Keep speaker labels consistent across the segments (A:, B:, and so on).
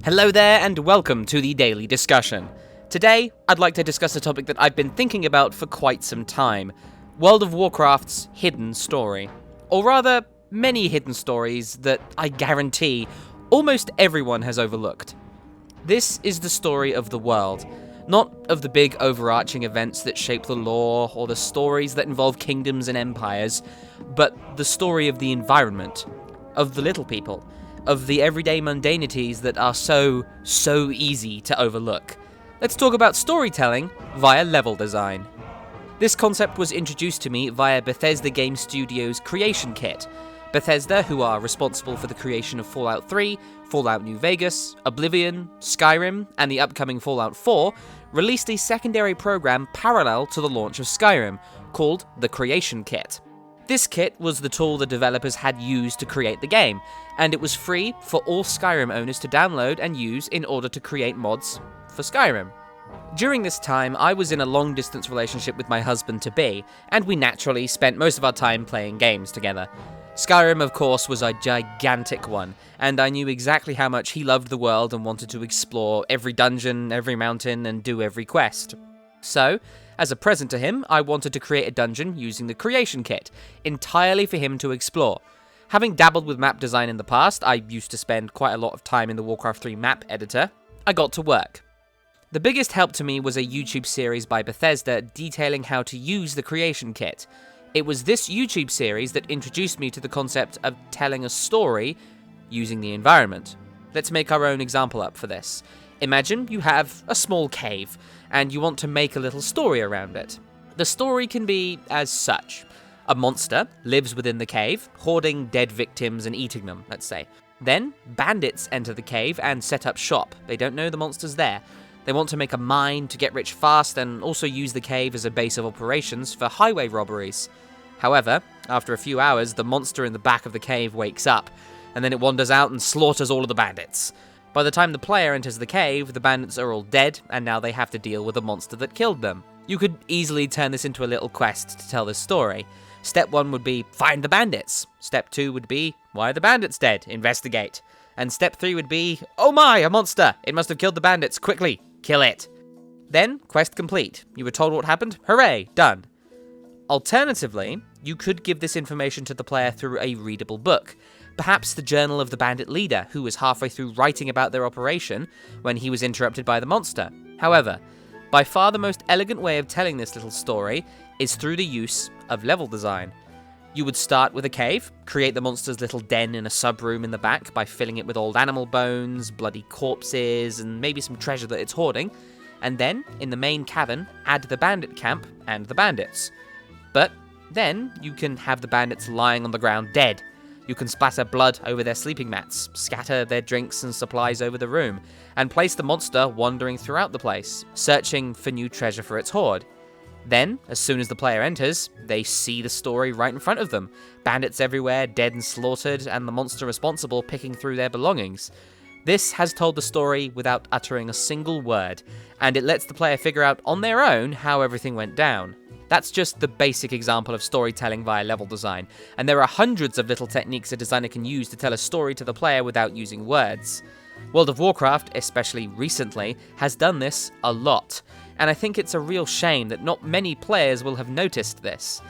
A: Hello there and welcome to the Daily Discussion. Today, I'd like to discuss a topic that I've been thinking about for quite some time. World of Warcraft's hidden story. Or rather, many hidden stories that I guarantee almost everyone has overlooked. This is the story of the world. Not of the big overarching events that shape the lore or the stories that involve kingdoms and empires, but the story of the environment, of the little people, of the everyday mundanities that are so easy to overlook. Let's talk about storytelling via level design. This concept was introduced to me via Bethesda Game Studios' Creation Kit. Bethesda, who are responsible for the creation of Fallout 3, Fallout New Vegas, Oblivion, Skyrim, and the upcoming Fallout 4, released a secondary program parallel to the launch of Skyrim, called the Creation Kit. This kit was the tool the developers had used to create the game, and it was free for all Skyrim owners to download and use in order to create mods for Skyrim. During this time, I was in a long-distance relationship with my husband-to-be, and we naturally spent most of our time playing games together. Skyrim, of course, was a gigantic one, and I knew exactly how much he loved the world and wanted to explore every dungeon, every mountain, and do every quest. So, as a present to him, I wanted to create a dungeon using the Creation Kit, entirely for him to explore. Having dabbled with map design in the past, I used to spend quite a lot of time in the Warcraft 3 map editor. I got to work. The biggest help to me was a YouTube series by Bethesda detailing how to use the Creation Kit. It was this YouTube series that introduced me to the concept of telling a story using the environment. Let's make our own example up for this. Imagine you have a small cave, and you want to make a little story around it. The story can be as such. A monster lives within the cave, hoarding dead victims and eating them, let's say. Then, bandits enter the cave and set up shop. They don't know the monster's there. They want to make a mine to get rich fast and also use the cave as a base of operations for highway robberies. However, after a few hours, the monster in the back of the cave wakes up, and then it wanders out and slaughters all of the bandits. By the time the player enters the cave, the bandits are all dead, and now they have to deal with the monster that killed them. You could easily turn this into a little quest to tell this story. Step 1 would be, find the bandits. Step 2 would be, why are the bandits dead? Investigate. And step 3 would be, oh my, a monster! It must have killed the bandits, quickly, kill it. Then, quest complete. You were told what happened? Hooray, done. Alternatively, you could give this information to the player through a readable book. Perhaps the journal of the bandit leader, who was halfway through writing about their operation when he was interrupted by the monster. However, by far the most elegant way of telling this little story is through the use of level design. You would start with a cave, create the monster's little den in a sub-room in the back by filling it with old animal bones, bloody corpses, and maybe some treasure that it's hoarding, and then, in the main cavern, add the bandit camp and the bandits. But then, you can have the bandits lying on the ground dead. You can splatter blood over their sleeping mats, scatter their drinks and supplies over the room, and place the monster wandering throughout the place, searching for new treasure for its hoard. Then, as soon as the player enters, they see the story right in front of them. Bandits everywhere, dead and slaughtered, and the monster responsible picking through their belongings. This has told the story without uttering a single word, and it lets the player figure out on their own how everything went down. That's just the basic example of storytelling via level design, and there are hundreds of little techniques a designer can use to tell a story to the player without using words. World of Warcraft, especially recently, has done this a lot, and I think it's a real shame that not many players will have noticed this.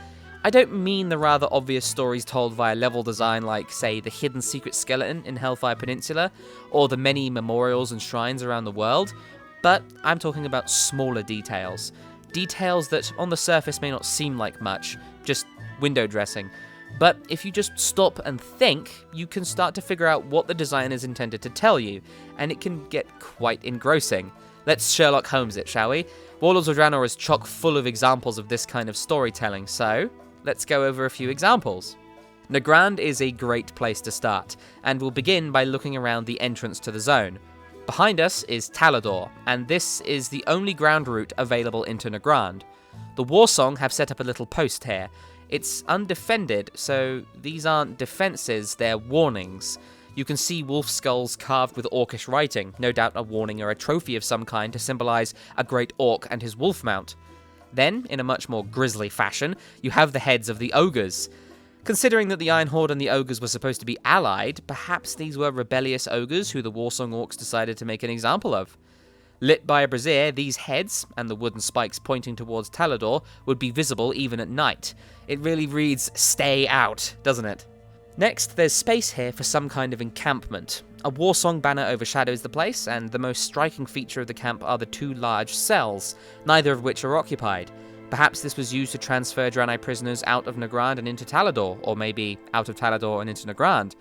A: I don't mean the rather obvious stories told via level design like, say, the hidden secret skeleton in Hellfire Peninsula, or the many memorials and shrines around the world, but I'm talking about smaller details. Details that on the surface may not seem like much, just window dressing. But if you just stop and think, you can start to figure out what the designer's intended to tell you, and it can get quite engrossing. Let's Sherlock Holmes it, shall we? Warlords of Draenor is chock full of examples of this kind of storytelling, so let's go over a few examples. Nagrand is a great place to start, and we'll begin by looking around the entrance to the zone. Behind us is Talador, and this is the only ground route available into Nagrand. The Warsong have set up a little post here. It's undefended, so these aren't defenses, they're warnings. You can see wolf skulls carved with orcish writing, no doubt a warning or a trophy of some kind to symbolize a great orc and his wolf mount. Then, in a much more grisly fashion, you have the heads of the ogres. Considering that the Iron Horde and the ogres were supposed to be allied, perhaps these were rebellious ogres who the Warsong Orcs decided to make an example of. Lit by a brazier, these heads, and the wooden spikes pointing towards Talador, would be visible even at night. It really reads, "Stay out," doesn't it? Next, there's space here for some kind of encampment. A Warsong banner overshadows the place, and the most striking feature of the camp are the two large cells, neither of which are occupied. Perhaps this was used to transfer Draenei prisoners out of Nagrand and into Talador, or maybe out of Talador and into Nagrand.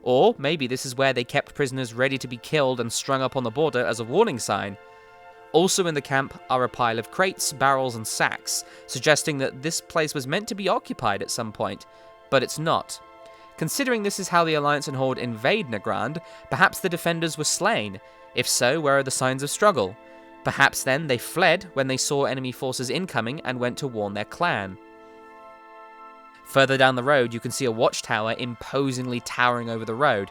A: Or maybe this is where they kept prisoners ready to be killed and strung up on the border as a warning sign. Also in the camp are a pile of crates, barrels, and sacks, suggesting that this place was meant to be occupied at some point, but it's not. Considering this is how the Alliance and Horde invade Nagrand, perhaps the defenders were slain. If so, where are the signs of struggle? Perhaps then they fled when they saw enemy forces incoming and went to warn their clan. Further down the road, you can see a watchtower imposingly towering over the road,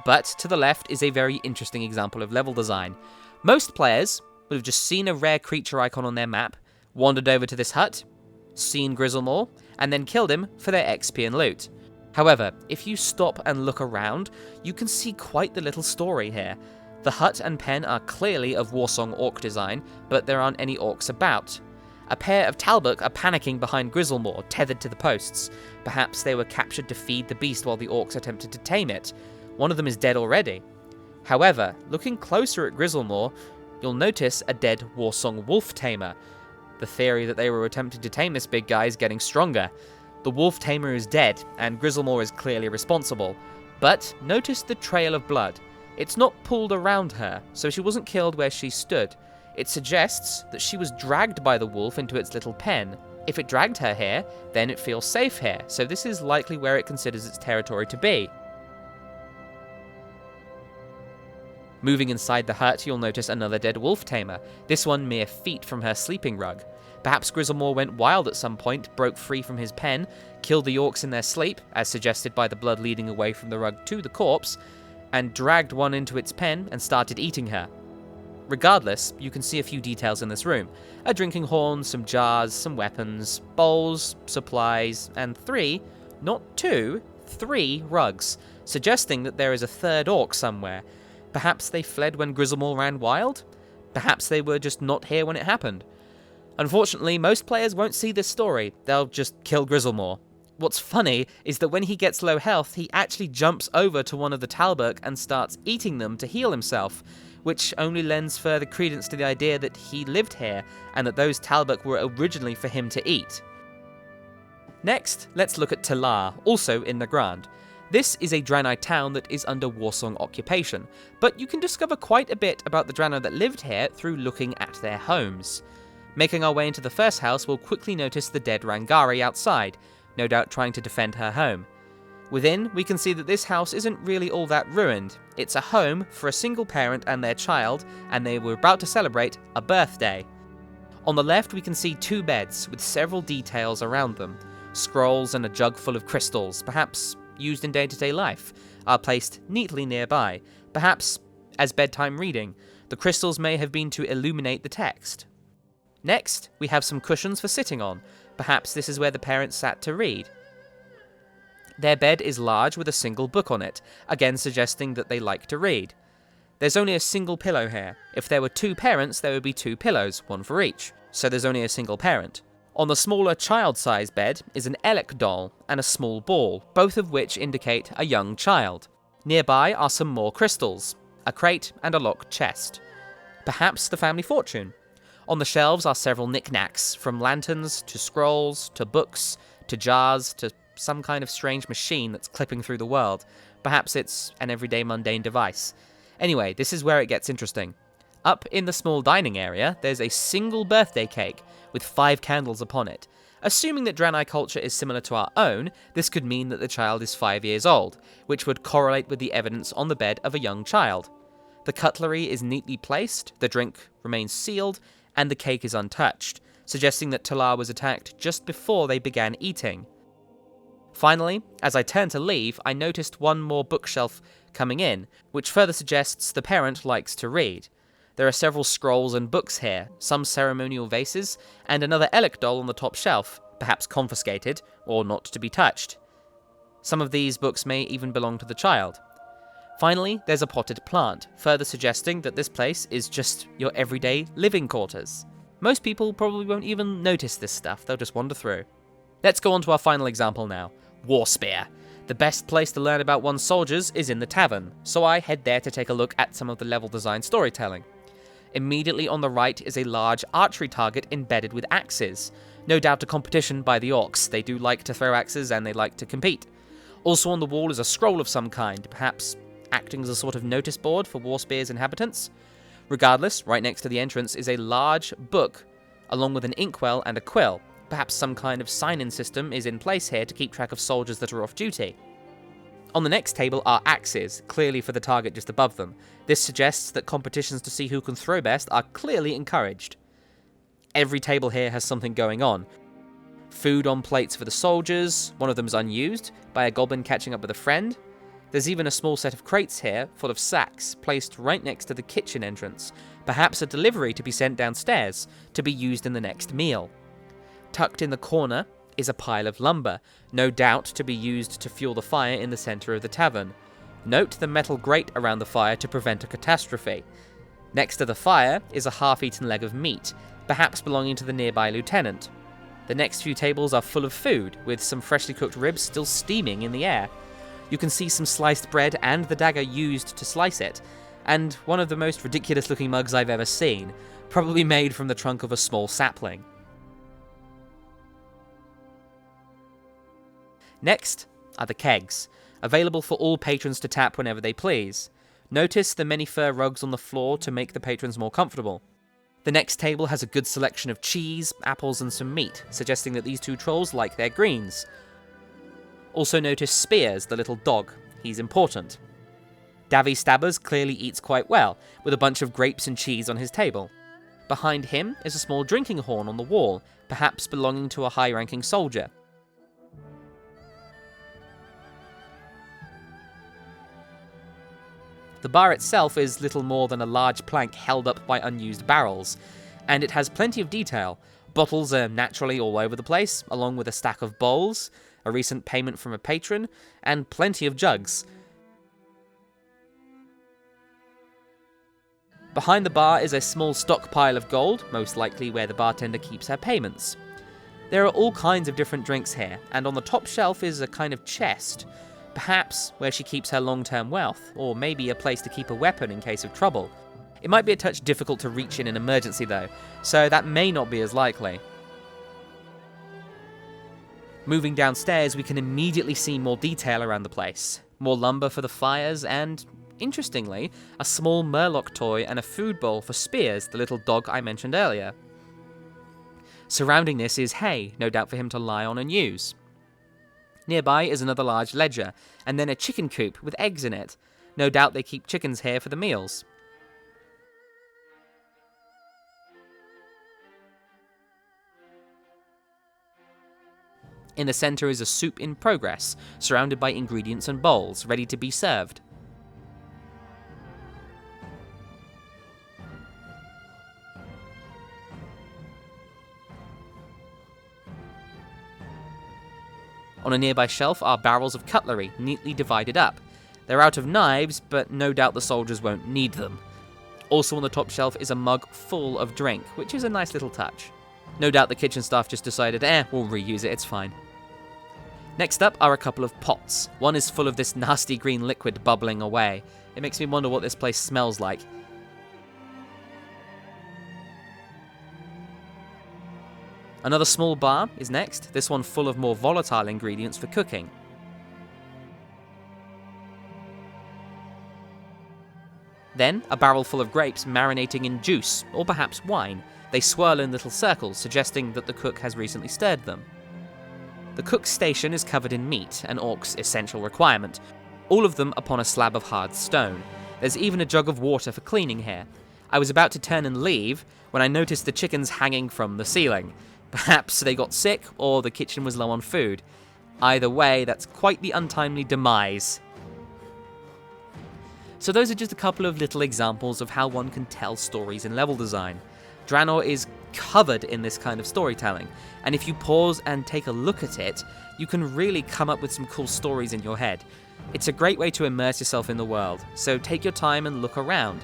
A: but to the left is a very interesting example of level design. Most players would have just seen a rare creature icon on their map, wandered over to this hut, seen Grizzlemore, and then killed him for their XP and loot. However, if you stop and look around, you can see quite the little story here. The hut and pen are clearly of Warsong Orc design, but there aren't any orcs about. A pair of Talbuk are panicking behind Grizzlemore, tethered to the posts. Perhaps they were captured to feed the beast while the orcs attempted to tame it. One of them is dead already. However, looking closer at Grizzlemore, you'll notice a dead Warsong wolf tamer. The theory that they were attempting to tame this big guy is getting stronger. The wolf tamer is dead, and Grizzlemore is clearly responsible. But notice the trail of blood. It's not pooled around her, so she wasn't killed where she stood. It suggests that she was dragged by the wolf into its little pen. If it dragged her here, then it feels safe here, so this is likely where it considers its territory to be. Moving inside the hut, you'll notice another dead wolf tamer, this one mere feet from her sleeping rug. Perhaps Grizzlemore went wild at some point, broke free from his pen, killed the orcs in their sleep, as suggested by the blood leading away from the rug to the corpse, and dragged one into its pen and started eating her. Regardless, you can see a few details in this room. A drinking horn, some jars, some weapons, bowls, supplies, and three rugs, suggesting that there is a third orc somewhere. Perhaps they fled when Grizzlemore ran wild? Perhaps they were just not here when it happened. Unfortunately, most players won't see this story, they'll just kill Grizzlemore. What's funny is that when he gets low health, he actually jumps over to one of the Talbuk and starts eating them to heal himself, which only lends further credence to the idea that he lived here, and that those Talbuk were originally for him to eat. Next, let's look at Talar, also in Nagrand. This is a Draenei town that is under Warsong occupation, but you can discover quite a bit about the Draenei that lived here through looking at their homes. Making our way into the first house, we'll quickly notice the dead Rangari outside, no doubt trying to defend her home. Within, we can see that this house isn't really all that ruined. It's a home for a single parent and their child, and they were about to celebrate a birthday. On the left, we can see two beds with several details around them. Scrolls and a jug full of crystals, perhaps used in day-to-day life, are placed neatly nearby, perhaps as bedtime reading. The crystals may have been to illuminate the text. Next, we have some cushions for sitting on. Perhaps this is where the parents sat to read. Their bed is large with a single book on it, again suggesting that they like to read. There's only a single pillow here. If there were two parents, there would be two pillows, one for each, so there's only a single parent. On the smaller child-sized bed is an Elec doll and a small ball, both of which indicate a young child. Nearby are some more crystals, a crate and a locked chest. Perhaps the family fortune. On the shelves are several knickknacks, from lanterns to scrolls to books to jars to some kind of strange machine that's clipping through the world. Perhaps it's an everyday mundane device. Anyway, this is where it gets interesting. Up in the small dining area, there's a single birthday cake with 5 candles upon it. Assuming that Draenei culture is similar to our own, this could mean that the child is 5 years old, which would correlate with the evidence on the bed of a young child. The cutlery is neatly placed, the drink remains sealed, and the cake is untouched, suggesting that Talar was attacked just before they began eating. Finally, as I turned to leave, I noticed one more bookshelf coming in, which further suggests the parent likes to read. There are several scrolls and books here, some ceremonial vases, and another Elec doll on the top shelf, perhaps confiscated, or not to be touched. Some of these books may even belong to the child. Finally, there's a potted plant, further suggesting that this place is just your everyday living quarters. Most people probably won't even notice this stuff, they'll just wander through. Let's go on to our final example now, War Spear. The best place to learn about one's soldiers is in the tavern, so I head there to take a look at some of the level design storytelling. Immediately on the right is a large archery target embedded with axes. No doubt a competition by the orcs, they do like to throw axes and they like to compete. Also on the wall is a scroll of some kind, perhaps acting as a sort of notice board for War Spear's inhabitants. Regardless, right next to the entrance is a large book, along with an inkwell and a quill. Perhaps some kind of sign-in system is in place here to keep track of soldiers that are off duty. On the next table are axes, clearly for the target just above them. This suggests that competitions to see who can throw best are clearly encouraged. Every table here has something going on. Food on plates for the soldiers, one of them is unused, by a goblin catching up with a friend. There's even a small set of crates here, full of sacks, placed right next to the kitchen entrance, perhaps a delivery to be sent downstairs, to be used in the next meal. Tucked in the corner is a pile of lumber, no doubt to be used to fuel the fire in the centre of the tavern. Note the metal grate around the fire to prevent a catastrophe. Next to the fire is a half-eaten leg of meat, perhaps belonging to the nearby lieutenant. The next few tables are full of food, with some freshly cooked ribs still steaming in the air. You can see some sliced bread and the dagger used to slice it, and one of the most ridiculous looking mugs I've ever seen, probably made from the trunk of a small sapling. Next are the kegs, available for all patrons to tap whenever they please. Notice the many fur rugs on the floor to make the patrons more comfortable. The next table has a good selection of cheese, apples and some meat, suggesting that these two trolls like their greens. Also notice Spears, the little dog. He's important. Davy Stabbers clearly eats quite well, with a bunch of grapes and cheese on his table. Behind him is a small drinking horn on the wall, perhaps belonging to a high-ranking soldier. The bar itself is little more than a large plank held up by unused barrels, and it has plenty of detail. Bottles are naturally all over the place, along with a stack of bowls, a recent payment from a patron, and plenty of jugs. Behind the bar is a small stockpile of gold, most likely where the bartender keeps her payments. There are all kinds of different drinks here, and on the top shelf is a kind of chest, perhaps where she keeps her long-term wealth, or maybe a place to keep a weapon in case of trouble. It might be a touch difficult to reach in an emergency though, so that may not be as likely. Moving downstairs, we can immediately see more detail around the place. More lumber for the fires, and, interestingly, a small Murloc toy and a food bowl for Spears, the little dog I mentioned earlier. Surrounding this is hay, no doubt for him to lie on and use. Nearby is another large ledger, and then a chicken coop with eggs in it. No doubt they keep chickens here for the meals. In the centre is a soup in progress, surrounded by ingredients and bowls, ready to be served. On a nearby shelf are barrels of cutlery, neatly divided up. They're out of knives, but no doubt the soldiers won't need them. Also on the top shelf is a mug full of drink, which is a nice little touch. No doubt the kitchen staff just decided, we'll reuse it, it's fine. Next up are a couple of pots. One is full of this nasty green liquid bubbling away. It makes me wonder what this place smells like. Another small bar is next, this one full of more volatile ingredients for cooking. Then, a barrel full of grapes marinating in juice, or perhaps wine. They swirl in little circles, suggesting that the cook has recently stirred them. The cook's station is covered in meat, an orc's essential requirement, all of them upon a slab of hard stone. There's even a jug of water for cleaning here. I was about to turn and leave when I noticed the chickens hanging from the ceiling. Perhaps they got sick, or the kitchen was low on food. Either way, that's quite the untimely demise. So those are just a couple of little examples of how one can tell stories in level design. Draenor is covered in this kind of storytelling, and if you pause and take a look at it, you can really come up with some cool stories in your head. It's a great way to immerse yourself in the world, so take your time and look around.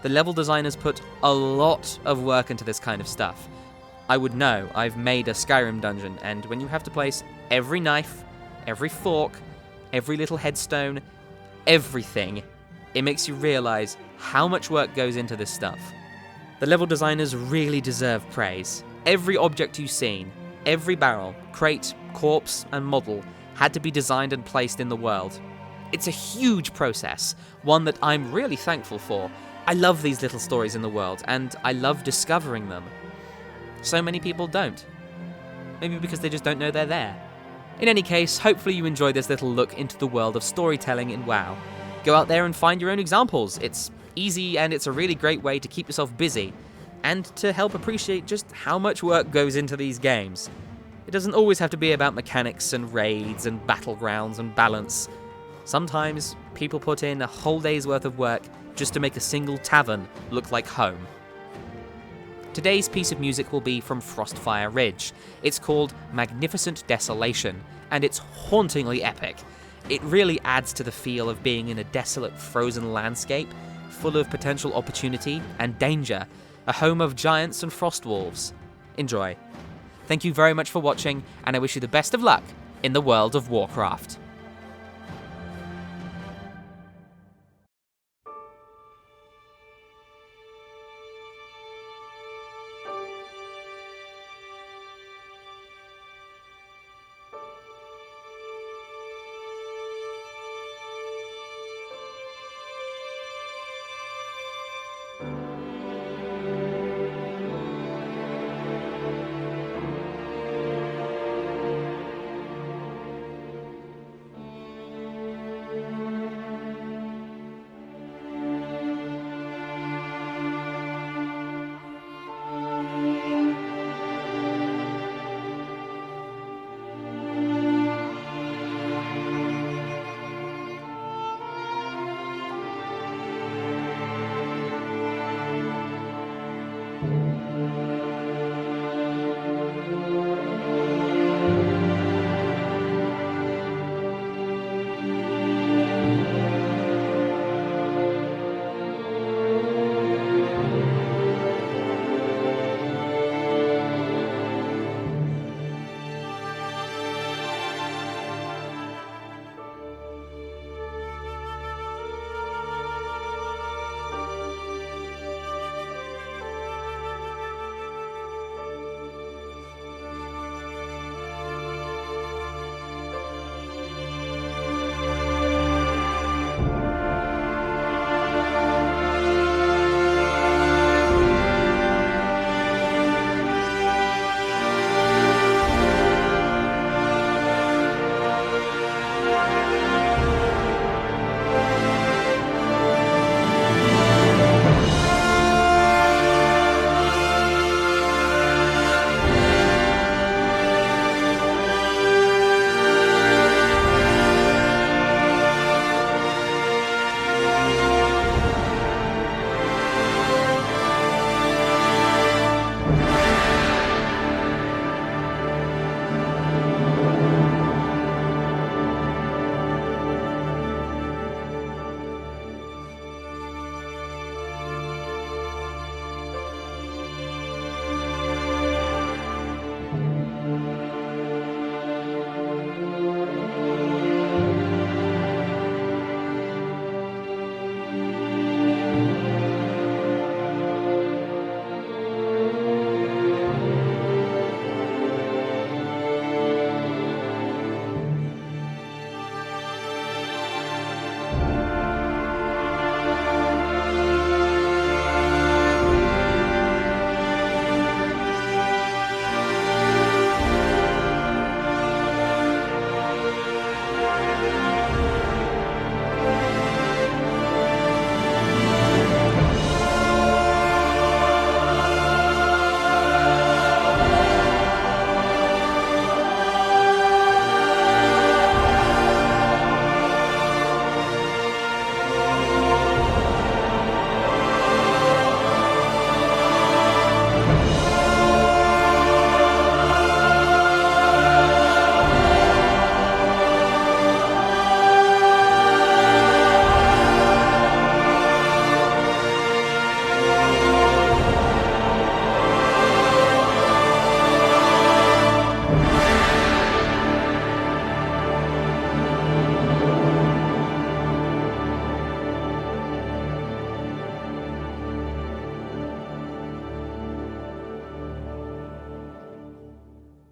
A: The level designers put a lot of work into this kind of stuff. I would know, I've made a Skyrim dungeon, and when you have to place every knife, every fork, every little headstone, everything, it makes you realize how much work goes into this stuff. The level designers really deserve praise. Every object you've seen, every barrel, crate, corpse, and model had to be designed and placed in the world. It's a huge process, one that I'm really thankful for. I love these little stories in the world, and I love discovering them. So many people don't. Maybe because they just don't know they're there. In any case, hopefully you enjoyed this little look into the world of storytelling in WoW. Go out there and find your own examples. It's easy and it's a really great way to keep yourself busy and to help appreciate just how much work goes into these games. It doesn't always have to be about mechanics and raids and battlegrounds and balance. Sometimes people put in a whole day's worth of work just to make a single tavern look like home. Today's piece of music will be from Frostfire Ridge. It's called Magnificent Desolation, and it's hauntingly epic. It really adds to the feel of being in a desolate, frozen landscape, full of potential opportunity and danger, a home of giants and frost wolves. Enjoy. Thank you very much for watching, and I wish you the best of luck in the world of Warcraft.